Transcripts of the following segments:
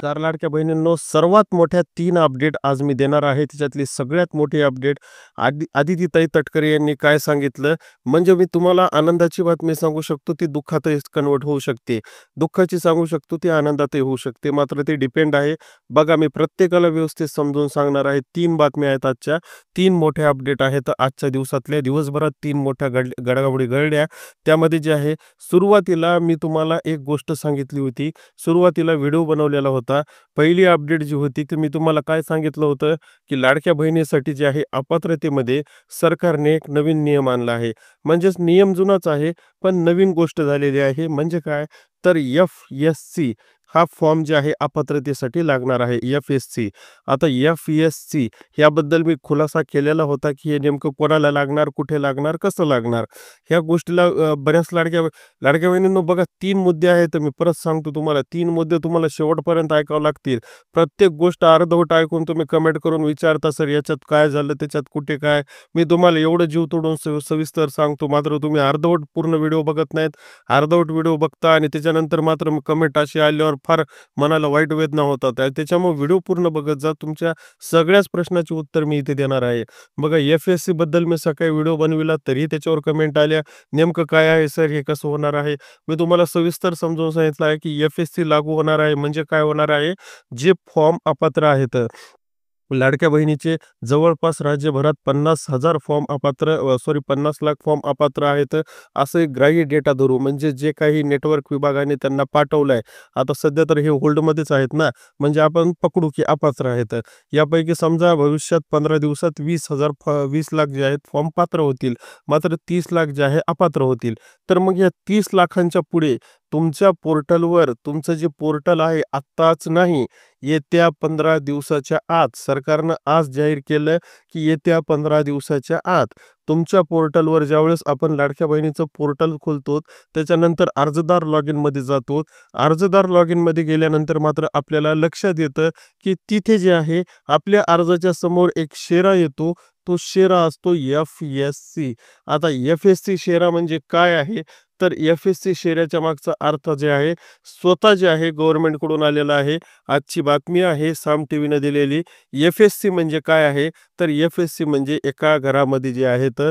नमस्कार लाडक्या बहिणींनो, सर्वात मोठ्या 3 अपडेट आज मी देणार आहे. त्याच्यातली सगळ्यात मोठी अपडेट आदितीताई तटकरे यांनी काय सांगितलं, म्हणजे मी तुम्हाला आनंदाची बातमी सांगू शकतो, ती दुःखातही कन्व्हर्ट होऊ शकते. दुःखाची सांगू शकतो, ती आनंदातही होऊ शकते. मात्र ते डिपेंड आहे. बघा, मी प्रत्येकाला व्यवस्थित समजून सांगणार आहे. 3 बातम्या आहेत आजच्या. 3 मोठ्या अपडेट आहेत आजच्या दिवसातल्या. दिवसभरात 3 मोठ्या घडामोडी घडल्या. त्यामध्ये जे आहे, सुरुवातीला मी तुम्हाला एक गोष्ट सांगितली होती. सुरुवातीला व्हिडिओ बनवलेला होता. पहिली अपडेट जी होती की मी तुम्हाला काय सांगितलं होतं, की लाडक्या बहिणीसाठी जे आहे अपात्रतेमध्ये सरकारने एक नवीन नियम आणला आहे. म्हणजेच नियम जुनाच आहे, पण नवीन गोष्ट झालेली आहे. म्हणजे काय, तर FSC हा फॉर्म जे आहे अपात्रतेसाठी लागणार आहे. FSC. आता FSC याबद्दल मी खुलासा केलेला होता, की हे नेमकं कोणाला लागणार, कुठे लागणार, कसं लागणार. ह्या गोष्टीला बऱ्याच लाडक्या लाडक्या बहिणींनो, बघा, 3 मुद्दे आहेत. मी परत सांगतो तुम्हाला, 3 मुद्दे तुम्हाला शेवटपर्यंत ऐकावं लागतील. प्रत्येक गोष्ट अर्धवट ऐकून तुम्ही कमेंट करून विचारता, सर याच्यात काय झालं, त्याच्यात कुठे काय. मी तुम्हाला एवढं जीव तोडून सविस्तर सांगतो, मात्र तुम्ही अर्धवट पूर्ण व्हिडिओ बघत नाहीत. अर्धवट व्हिडिओ बघता आणि त्याच्यानंतर मात्र कमेंट अशी आल्यावर फार मनाला वाईट वेदना होतात. त्याच्यामुळे व्हिडिओ पूर्ण बघत जा. तुमच्या सगळ्याच प्रश्नाची उत्तर मी इथे देणार आहे. बघा, FSC बद्दल मी सकाळी व्हिडिओ बनविला, तरी त्याच्यावर कमेंट आल्या, नेमकं काय आहे सर, हे कसं होणार आहे. मी तुम्हाला सविस्तर समजावून सांगितलं आहे, की FSC लागू होणार आहे म्हणजे काय होणार आहे. जे फॉर्म अपात्र आहेत, लाडक्या बहिणीचे जवळपास राज्यभरात 50,000 फॉर्म 50 लाख फॉर्म अपात्र आहेत, असे ग्राह्य डेटा धरू. म्हणजे जे काही नेटवर्क विभागाने त्यांना पाठवलं आहे, आता सध्या तर हे होल्डमध्येच आहेत ना, म्हणजे आपण पकडू की अपात्र आहेत. यापैकी समजा भविष्यात 15 दिवसात 20 लाख जे आहेत फॉर्म पात्र होतील, मात्र 30 लाख जे आहे अपात्र होतील. तर मग या 30 लाखांच्या पुढे तुमच्या पोर्टलवर, तुमचं जे पोर्टल आहे, आत्ताच नाही, येत्या 15 दिवसाच्या आत, सरकारनं आज जाहीर केलं, की येत्या 15 दिवसाच्या आत तुमच्या पोर्टलवर ज्यावेळेस आपण लाडक्या बहिणीचं पोर्टल खोलतो, त्याच्यानंतर अर्जदार लॉग इनमध्ये जातो. अर्जदार लॉग इनमध्ये गेल्यानंतर मात्र आपल्याला लक्षात येतं, की तिथे जे आहे आपल्या अर्जाच्या समोर एक शेरा येतो. तो शेरा असतो FSC. आता FSC शेरा म्हणजे काय आहे, तर FSC शेऱ्याच्या मागचा अर्थ जे आहे, स्वतः जे आहे गव्हर्नमेंटकडून आलेला आहे. आजची बातमी आहे साम टीव्हीने दिलेली. FSC म्हणजे काय आहे, तर FSC म्हणजे एका घरामध्ये जे आहेत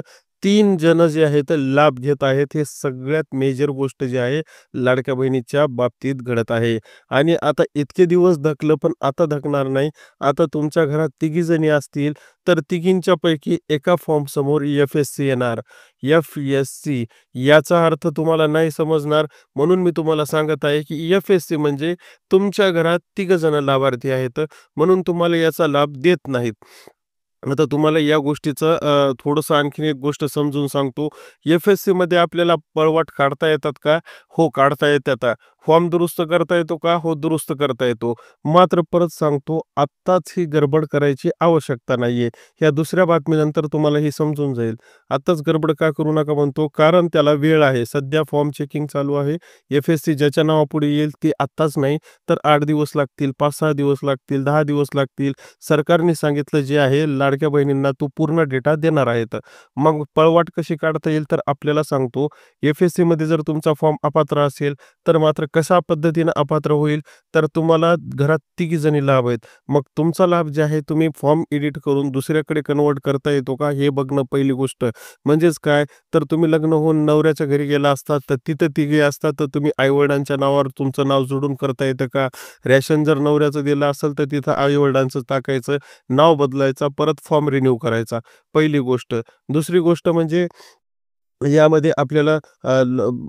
3 जण जे आहेत लाभ घेत आहेत. हे सगळ्यात मेजर गोष्ट जी आहे लाडक्या बहिणीच्या बाबतीत घडत आहे. आणि आता इतके दिवस धकलं, पण आता धकणार नाही. आता तुमच्या घरात 3 जणी असतील, तर तिघींच्या पैकी एका फॉर्म समोर FSC येणार. FSC याचा अर्थ तुम्हाला नाही समजणार, म्हणून मी तुम्हाला सांगत आहे, की FSC म्हणजे तुमच्या घरात 3 जण लाभार्थी आहेत, म्हणून तुम्हाला याचा लाभ देत नाहीत. आता तुम्हाला या गोष्टीचं थोडंसं आणखीन एक गोष्ट समजून सांगतो. FSCमध्ये आपल्याला पळवाट काढता येतात का? हो, काढता येतात. फॉर्म दुरुस्त करता येतो का? हो, दुरुस्त करता येतो. मात्र परत सांगतो, आत्ताच ही गडबड करायची आवश्यकता नाहीये. या दुसऱ्या बातमीनंतर तुम्हाला हे समजून जाईल. आत्ताच गडबड का करू नका म्हणतो, कारण त्याला वेळ आहे. सध्या फॉर्म चेकिंग चालू आहे. FSC ज्याच्या नावापुढे येईल ते आत्ताच नाही, तर 8 दिवस लागतील, 5-6 दिवस लागतील, 10 दिवस लागतील. सरकारने सांगितलं जे आहे, लाडक्या बहिणींना तो पूर्ण डेटा देणार आहेत. मग पळवाट कशी काढता येईल, तर आपल्याला सांगतो. FSCमध्ये जर तुमचा फॉर्म अपात्र असेल, तर मात्र कशा पद्धतीनं अपात्र होईल, तर तुम्हाला घरात 3 जणी लाभ आहेत. मग तुमचा लाभ जे आहे तुम्ही फॉर्म एडिट करून दुसऱ्याकडे कन्व्हर्ट करता येतो का, हे बघणं पहिली गोष्ट. म्हणजेच काय, तर तुम्ही लग्न होऊन नवऱ्याच्या घरी गेला असतात, तर तिथं 3 असतात, तर तुम्ही आईवडिलांच्या नावावर तुमचं नाव जोडून करता येतं का? रेशन जर नवऱ्याचं दिलं असेल, तर तिथं आईवडिलांचं टाकायचं, नाव बदलायचा, परत फॉर्म रिन्यू करायचा. पहिली गोष्ट. दुसरी गोष्ट म्हणजे यामध्ये आपल्याला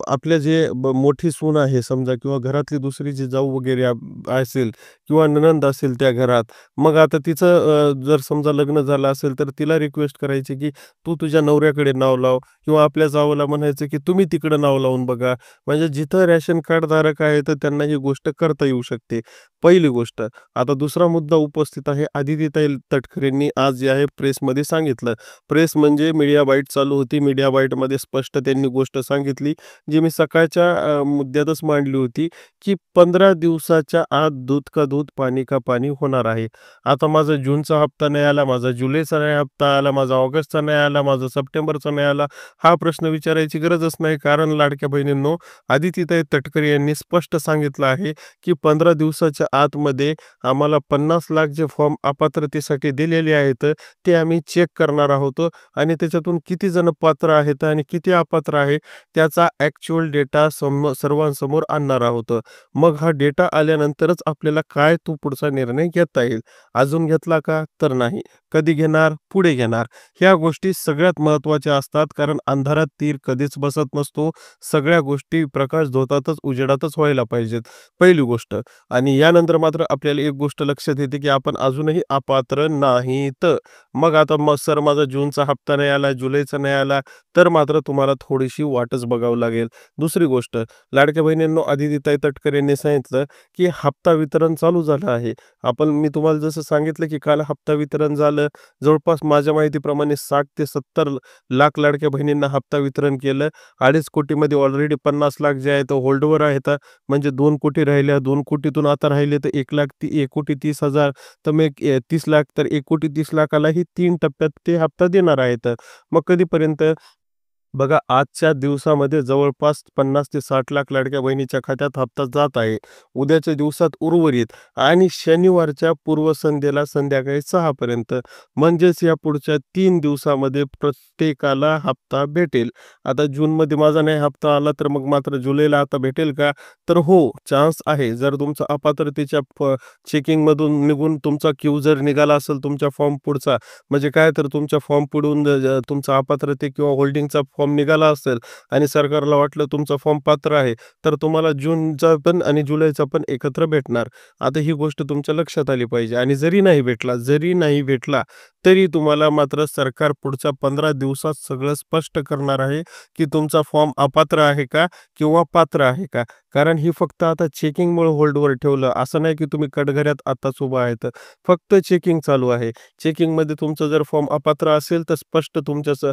आपल्या जे मोठी सून आहे समजा, किंवा घरातली दुसरी जी जाऊ वगैरे असेल, किंवा नणंद असेल त्या घरात, मग आता तिचं जर समजा लग्न झालं असेल, तर तिला रिक्वेस्ट करायची, की तू तुझ्या नवऱ्याकडे नाव लाव, किंवा आपल्या जावला म्हणायचं, की तुम्ही तिकडं नाव लावून बघा. म्हणजे जिथं रेशन कार्ड धारक आहे, तर त्यांना ही गोष्ट करता येऊ शकते. पहिली गोष्ट. आता दुसरा मुद्दा उपस्थित आहे. आदितीताई तटकरेंनी आज जे आहे प्रेसमध्ये सांगितलं. प्रेस म्हणजे मीडिया बाईट चालू होती. मीडिया बाईटमध्ये स्पष्ट त्यांनी गोष्ट सांगितली, जी मी सकाळच्या मुद्द्यातच मांडली होती, की 15 दिवसाच्या आत दूध का दूध, पाणी का पाणी होणार आहे. आता माझा जूनचा हप्ता नाही आला, माझा जुलैचा नाही हप्ता आला, माझा ऑगस्टचा नाही आला, माझा सप्टेंबरचा नाही आला. हा प्रश्न विचारायची गरजच नाही. कारण लाडक्या बहिणींनो, आदितीताई तटकरे यांनी स्पष्ट सांगितलं आहे, की 15 दिवसाच्या आतमध्ये आम्हाला 50 लाख जे फॉर्म अपात्रतेसाठी दिलेले आहेत, ते आम्ही चेक करणार आहोत आणि त्याच्यातून किती जण पात्र आहेत आणि किती अपात्र आहे, त्याचा ॲक्चुअल डेटा सर्वांसमोर आणणार आहोत. मग हा डेटा आल्यानंतरच आपल्याला काय तो पुढचा निर्णय घेता येईल. अजून घेतला का? तर नाही. कधी घेणार? पुढे घेणार. ह्या गोष्टी सगळ्यात महत्त्वाच्या असतात, कारण अंधारात तीर कधीच बसत नसतो. सगळ्या गोष्टी प्रकाश झोतातच, उजेडातच व्हायला पाहिजेत, पहिली गोष्ट. आणि यानंतर मात्र आपल्याला एक गोष्ट लक्षात येते, की आपण अजूनही अपात्र नाहीत. मग आता सर माझा जूनचा हप्ता नाही आला, जुलैचा नाही आला, तर मात्र तुम्हाला थोडीशी वाटच बघावं लागेल. दुसरी गोष्ट, लाडक्या बहिणींनो, आदितीताई तटकरे यांनी सांगितलं, की हप्ता वितरण चालू झालं आहे. मी तुम्हाला जसं सांगितलं, की काल हप्ता वितरण झालं. जवळपास माझ्या माहितीप्रमाणे 60 ते 70 लाख लाडक्या बहिणींना हप्ता वितरण केलं. 2.5 कोटीमध्ये ऑलरेडी 50 लाख जे आहेत होल्डवर आहेत. म्हणजे 2 कोटी राहिल्या, 2 कोटीतून आता राहिले तर 1,30,000 तर मग 30 लाख, तर 1,30,00,000 3 टप्प्यात ते हप्ता देणार आहेत. मग कधीपर्यंत? बघा, आजच्या दिवसामध्ये जवळपास 50 ते 60 लाख लाडक्या बहिणीच्या खात्यात हप्ता जात आहे. उद्याच्या दिवसात उर्वरित आणि शनिवारच्या पूर्वसंध्येला संध्याकाळी 6 पर्यंत, म्हणजेच या पुढच्या 3 दिवसामध्ये प्रत्येकाला हप्ता भेटेल. आता जूनमध्ये माझा नाही हप्ता आला, तर मग मात्र जुलैला आता भेटेल का? तर हो, चान्स आहे. जर तुमचा अपात्रतेच्या चेकिंगमधून निघून तुमचा क्यू जर निघाला असेल तुमच्या फॉर्म पुढचा, म्हणजे काय, तर तुमच्या फॉर्म पुढून तुमचा अपात्रते किंवा होल्डिंगचा फॉर्म निघाला असेल आणि सरकारला वाटलं तुमचा फॉर्म पात्र आहे, तर तुम्हाला जूनचा पण आणि जुलैचा पण एकत्र भेटणार. आता ही गोष्ट तुमच्या लक्षात आली पाहिजे. आणि जरी नाही भेटला तरी तुम्हाला मात्र सरकार पुढच्या 15 दिवसात सगळं स्पष्ट करणार आहे, की तुमचा फॉर्म अपात्र आहे का किंवा पात्र आहे का. कारण ही फक्त आता चेकिंगमुळे होल्डवर ठेवलं, असं नाही की तुम्ही कटघऱ्यात आत्ताच उभा आहेत. फक्त चेकिंग चालू आहे. चेकिंगमध्ये तुमचा जर फॉर्म अपात्र असेल, तर स्पष्ट तुमच्या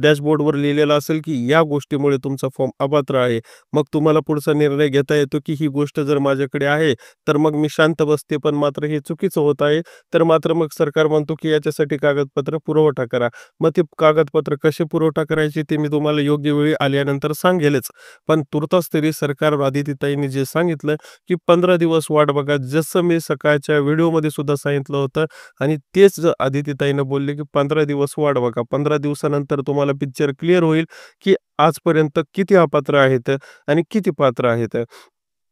डॅशबोर्डवर लिहिलेलं असेल, की या गोष्टीमुळे तुमचा फॉर्म अपात्र आहे. मग तुम्हाला पुढचा निर्णय घेता येतो, की ही गोष्ट जर माझ्याकडे आहे, तर मग मी शांत बसते. पण मात्र हे चुकीचं होत आहे, तर मात्र मग सरकार म्हणतो, की याच्यासाठी कागदपत्र पुरवठा करा. मग ते कागदपत्र कसे पुरवठा करायचे ते मी तुम्हाला योग्य वेळी आल्यानंतर सांगेलच. पण तुर्तास तरी सरकार आदितीताईंनी जे सांगितलं, की 15 दिवस वाट बघा. जसं मी सकाळच्या व्हिडिओमध्ये सुद्धा सांगितलं होतं आणि तेच आदितीताईनं बोलले, की 15 दिवस वाट बघा. 15 दिवसानंतर तुम्हाला पिक्चर क्लिअर होईल, की आजपर्यंत किती अपात्र आहेत आणि किती पात्र आहेत.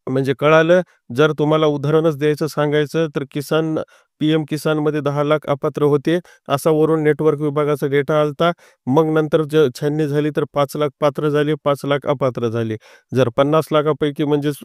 म्हणजे कळालं. जर तुम्हाला उदाहरणच द्यायचं सांगायचं, तर पीएम किसानमध्ये 10 लाख अपात्र होते, असा वरून नेटवर्क विभागाचा डेटा आलता. मग नंतर छाननी झाली तर 5 लाख पात्र झाले, 5 लाख अपात्र झाले. जर 50 लाखापैकी म्हणजेच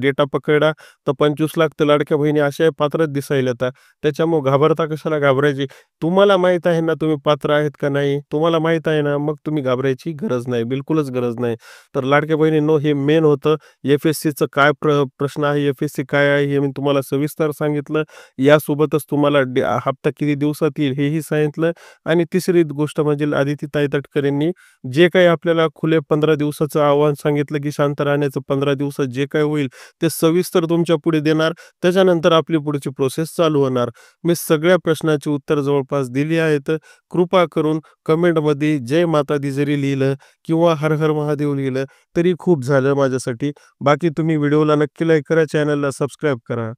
डेटा पकडला, तर 25 लाख तर लाडक्या बहिणी अशा पात्रच दिसायला. त्याच्यामुळे घाबरता कशाला घाबरायची? तुम्हाला माहीत आहे ना तुम्ही पात्र आहेत का नाही? तुम्हाला माहीत आहे ना, मग तुम्ही घाबरायची गरज नाही, बिलकुलच गरज नाही. तर लाडक्या बहिणींनो, हे मेन होतं. एफ-एस-सीचं काय प्रश्न आहे, एफ-एस-सी काय आहे, हे मी तुम्हाला सविस्तर सांगितलं. यासोबतच तुम्हाला हप्ता किती दिवसात येईल हेही सांगितलं. आणि तिसरी गोष्ट म्हणजे आदितीताई तटकरेंनी जे काही आपल्याला खुले 15 दिवसाचं आव्हान सांगितलं, की शांत राहण्याचं 15 दिवसात जे काही होईल ते सविस्तर तुमच्या पुढे देणार. त्याच्यानंतर आपली पुढची प्रोसेस चालू होणार. मी सगळ्या प्रश्नाची उत्तर जवळपास दिली आहेत. कृपा करून कमेंटमध्ये जय माता दी जरी लिहिलं किंवा हर हर महादेव लिहिलं तरी खूप झालं माझ्यासाठी. बाकी तुम्ही व्हिडिओला नक्की लाईक करा, चॅनलला सबस्क्राईब करा.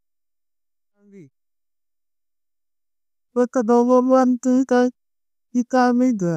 Pagkadalawang tuta, ikamida.